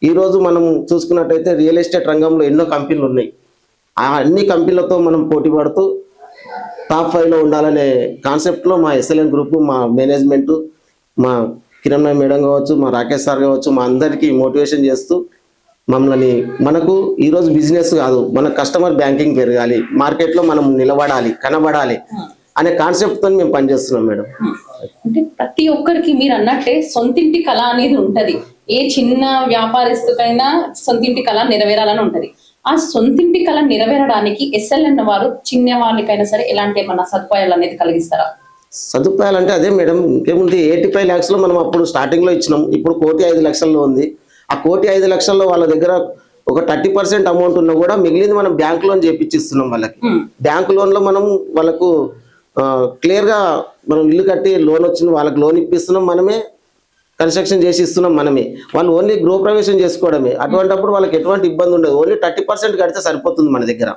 ఈరోజు మనం చూసుకున్నట్టయితే రియల్ ఎస్టేట్ రంగంలో ఎన్నో కంపెనీలు ఉన్నాయి. ఆ అన్ని కంపెనీలతో మనం పోటీ పడుతూ టాప్ 5లో ఉండాలనే కాన్సెప్ట్లో మా ఎస్ఎల్ఎన్ గ్రూప్, మా మేనేజ్మెంట్, మా కిరణ్ మేడం కావచ్చు, మా రాకేష్ సార్ కావచ్చు, మా అందరికీ మోటివేషన్ చేస్తూ మమ్మల్ని మనకు ఈరోజు బిజినెస్ కాదు, మన కస్టమర్ బ్యాంకింగ్ పెరగాలి, మార్కెట్లో మనం నిలబడాలి, కనబడాలి అనే కాన్సెప్ట్తో మేము పనిచేస్తున్నాం మేడం. అంటే ప్రతి ఒక్కరికి మీరు అన్నట్టే సొంతింటి కళ అనేది ఉంటది. ఏ చిన్న వ్యాపారస్తుకైనా సొంతింటి కళ నెరవేరాలని ఉంటది. ఆ సొంతింటి కళ నెరవేరడానికి ఎస్ఎల్ఎన్ వారు చిన్న వాళ్ళకైనా సరే ఎలాంటి ఏమన్నా సదుపాయాలు అనేది కలిగిస్తారా? సదుపాయాలు అంటే అదే మేడం, ఇంకేముంది 85 lakhsలో మనం అప్పుడు స్టార్టింగ్లో ఇచ్చినాం. ఇప్పుడు 1,05,00,000 ఉంది. ఆ 1,05,00,000 వాళ్ళ దగ్గర ఒక 30% అమౌంట్ ఉన్నా కూడా మిగిలింది మనం బ్యాంక్ లోన్ చేపించిస్తున్నాం వాళ్ళకి. బ్యాంక్ లోన్లో మనం వాళ్ళకు క్లియర్గా మనం ఇల్లు కట్టి లోన్ వచ్చింది, వాళ్ళకి లోన్ ఇప్పిస్తున్నాం మనమే, కన్స్ట్రక్షన్ చేసి ఇస్తున్నాం మనమే. వాళ్ళు ఓన్లీ గృహప్రవేశం చేసుకోవడమే. అటువంటిప్పుడు వాళ్ళకి ఎటువంటి ఇబ్బంది ఉండదు. ఓన్లీ 30% కడితే సరిపోతుంది మన దగ్గర.